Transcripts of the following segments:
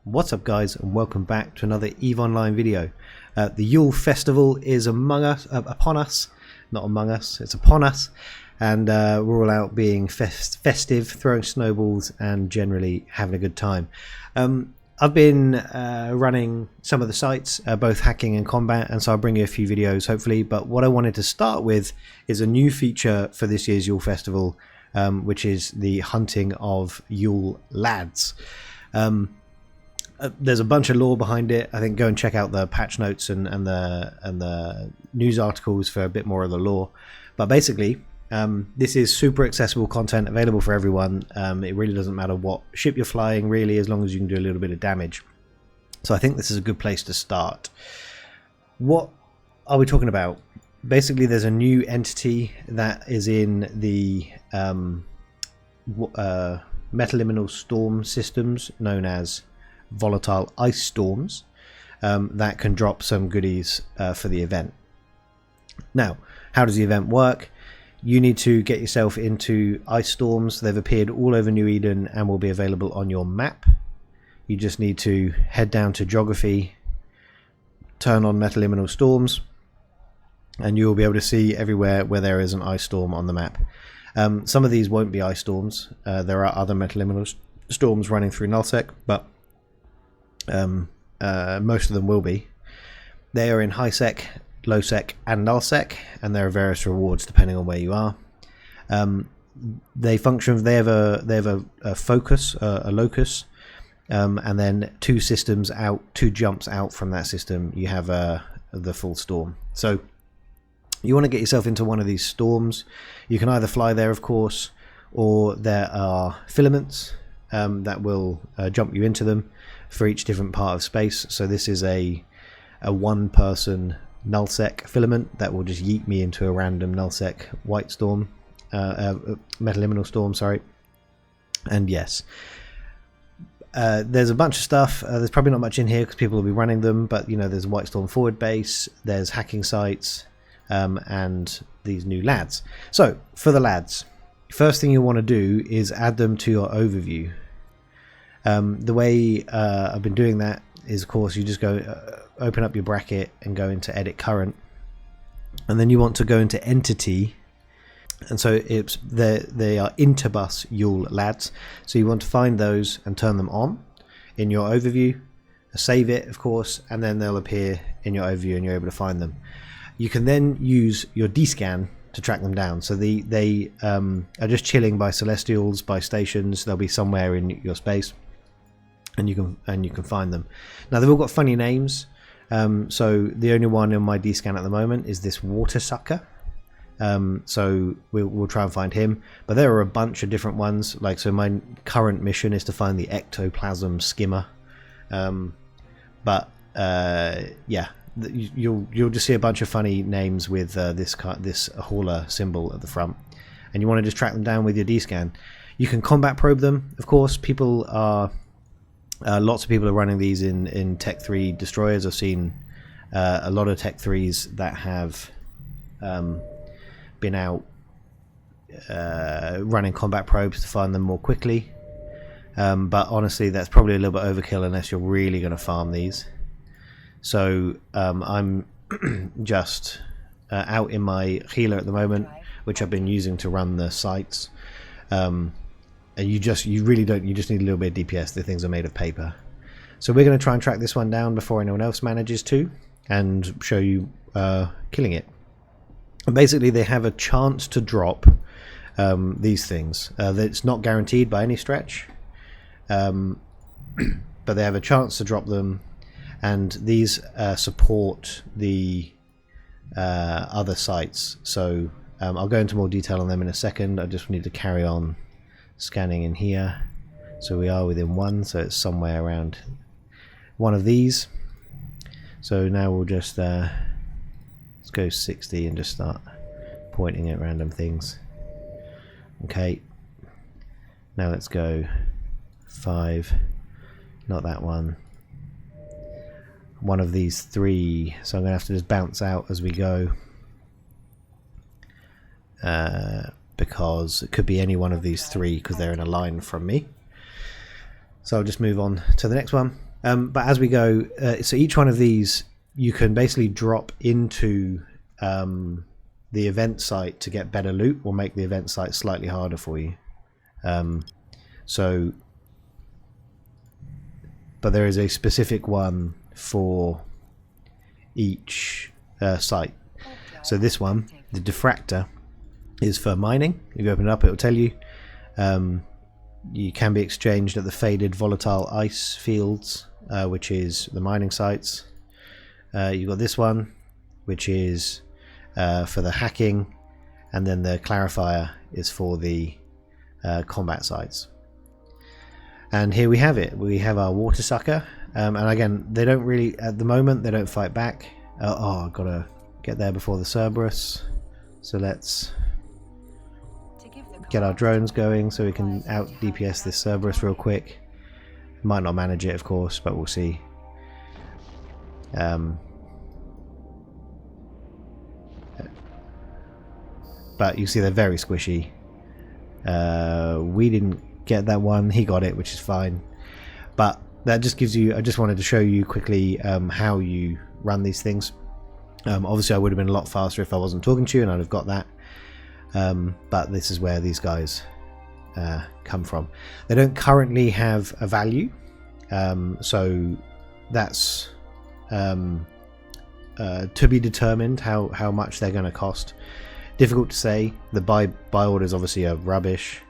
What's up guys, and welcome back to another EVE Online video. The Ule Festival is upon us, not among us, it's upon us, and we're all out being festive, throwing snowballs and generally having a good time. I've been running some of the sites, both hacking and combat, and so I'll bring you a few videos hopefully, but what I wanted to start with is a new feature for this year's Ule Festival, which is the hunting of Ule lads. There's a bunch of lore behind it. I think go and check out the patch notes and the news articles for a bit more of the lore. But basically, this is super accessible content available for everyone. It really doesn't matter what ship you're flying, really, as long as you can do a little bit of damage. So I think this is a good place to start. What are we talking about? Basically, there's a new entity that is in the metaliminal storm systems known as volatile ice storms that can drop some goodies for the event. Now, how does the event work? You need to get yourself into ice storms. They've appeared all over New Eden and will be available on your map. You just need to head down to geography, turn on metaliminal storms, and you will be able to see everywhere where there is an ice storm on the map. Some of these won't be ice storms. There are other metaliminal storms running through nullsec, but most of them will be. They are in high sec, low sec and nullsec, and there are various rewards depending on where you are. They function, they have a focus, a locus, and then two systems out, two jumps out from that system you have the full storm. So you want to get yourself into one of these storms. You can either fly there, of course, or there are filaments that will jump you into them for each different part of space. So this is a one-person nullsec filament that will just yeet me into a random nullsec white storm, metaliminal storm, sorry. And yes, there's a bunch of stuff. There's probably not much in here because people will be running them, but you know, there's a white storm forward base, there's hacking sites, and these new lads. So for the lads, first thing you want to do is add them to your overview. The way I've been doing that is, of course, you just go open up your bracket and go into edit current, and then you want to go into entity, and so it's they are interbus Ule lads, so you want to find those and turn them on in your overview, save it, of course, and then they'll appear in your overview and you're able to find them. You can then use your dscan to track them down. So they are just chilling by celestials, by stations. They'll be somewhere in your space, and you can find them. Now they've all got funny names. So the only one in my dscan at the moment is this water sucker. So we'll try and find him. But there are a bunch of different ones. Like, so my current mission is to find the ectoplasm skimmer. Yeah. You'll just see a bunch of funny names with this hauler symbol at the front, and you want to just track them down with your dscan. You can combat probe them, of course. People are lots of people are running these in Tech 3 destroyers. I've seen a lot of Tech 3s that have been out running combat probes to find them more quickly, but honestly that's probably a little bit overkill unless you're really going to farm these. So I'm just out in my healer at the moment, which I've been using to run the sites. And you just need a little bit of DPS. The things are made of paper. So we're going to try and track this one down before anyone else manages to, and show you killing it. And basically they have a chance to drop these things. It's not guaranteed by any stretch, but they have a chance to drop them. And these support the other sites, so I'll go into more detail on them in a second. I just need to carry on scanning in here. So we are within one, so it's somewhere around one of these. So now we'll just let's go 60 and just start pointing at random things. Okay, now let's go 5, not that one. One of these 3, so I'm going to have to just bounce out as we go, because it could be any one of these 3 because they're in a line from me. So I'll just move on to the next one. But as we go, so each one of these you can basically drop into the event site to get better loot, or make the event site slightly harder for you. But there is a specific one for each site. So this one, the diffractor, is for mining. If you open it up, it will tell you. You can be exchanged at the faded volatile ice fields, which is the mining sites. You've got this one, which is for the hacking, and then the clarifier is for the combat sites. And here we have it. We have our water sucker, and again, they don't really, at the moment, they don't fight back. Oh, I've got to get there before the Cerberus. So let's get our drones going so we can out DPS this Cerberus real quick. Might not manage it, of course, but we'll see. But you see they're very squishy. We didn't get that one. He got it, which is fine. But that just gives you, I just wanted to show you quickly how you run these things. Obviously I would have been a lot faster if I wasn't talking to you and I'd have got that. But this is where these guys come from. They don't currently have a value, so that's to be determined how much they're going to cost. Difficult to say. The buy orders obviously are rubbish,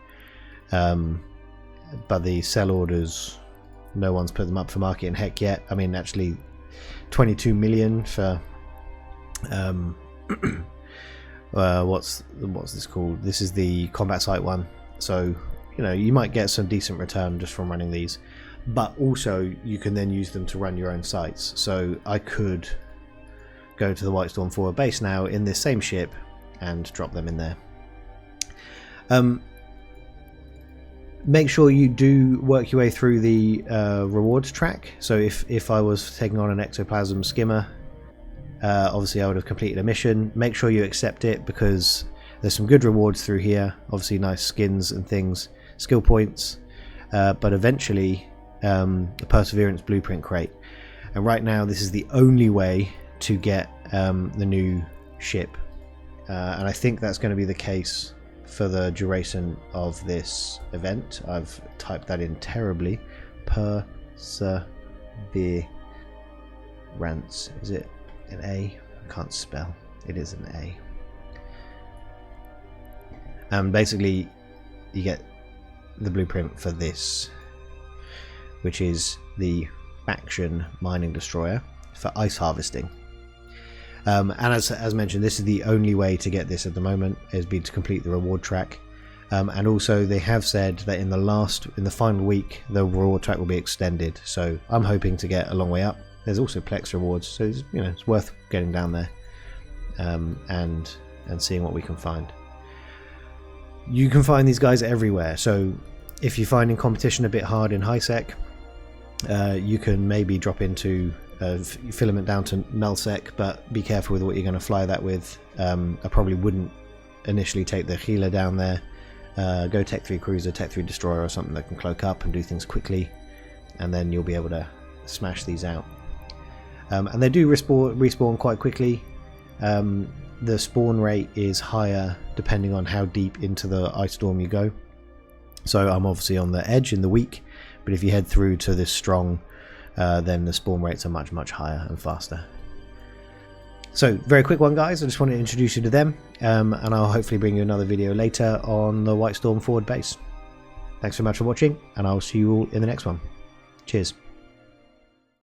but the sell orders, no one's put them up for market in heck yet. I mean, actually 22 million for what's this called? This is the combat site one. So you know, you might get some decent return just from running these, but also you can then use them to run your own sites. So I could go to the Whitestorm forward base now in this same ship and drop them in there. Make sure you do work your way through the rewards track. So if I was taking on an ectoplasm skimmer, obviously I would have completed a mission. Make sure you accept it, because there's some good rewards through here. Obviously nice skins and things, skill points, but eventually a perseverance blueprint crate. And right now this is the only way to get the new ship, and I think that's going to be the case for the duration of this event. I've typed that in terribly. Perseverance, is it an A? I can't spell. It is an A. Basically you get the blueprint for this, which is the faction mining destroyer for ice harvesting. And as mentioned, this is the only way to get this at the moment, has been to complete the reward track. And also they have said that in the final week the reward track will be extended, so I'm hoping to get a long way up. There's also Plex rewards, so it's, you know, it's worth getting down there and seeing what we can find. You can find these guys everywhere, so if you're finding competition a bit hard in high sec, you can maybe drop into filament down to null sec, but be careful with what you're going to fly that with. I probably wouldn't initially take the healer down there. Go Tech 3 cruiser, Tech 3 destroyer, or something that can cloak up and do things quickly, and then you'll be able to smash these out. And they do respawn quite quickly. The spawn rate is higher depending on how deep into the ice storm you go. So I'm obviously on the edge in the weak, but if you head through to this strong, then the spawn rates are much higher and faster. So very quick one, guys. I just wanted to introduce you to them, and I'll hopefully bring you another video later on the Whitestorm forward base. Thanks so much for watching, and I'll see you all in the next one. Cheers.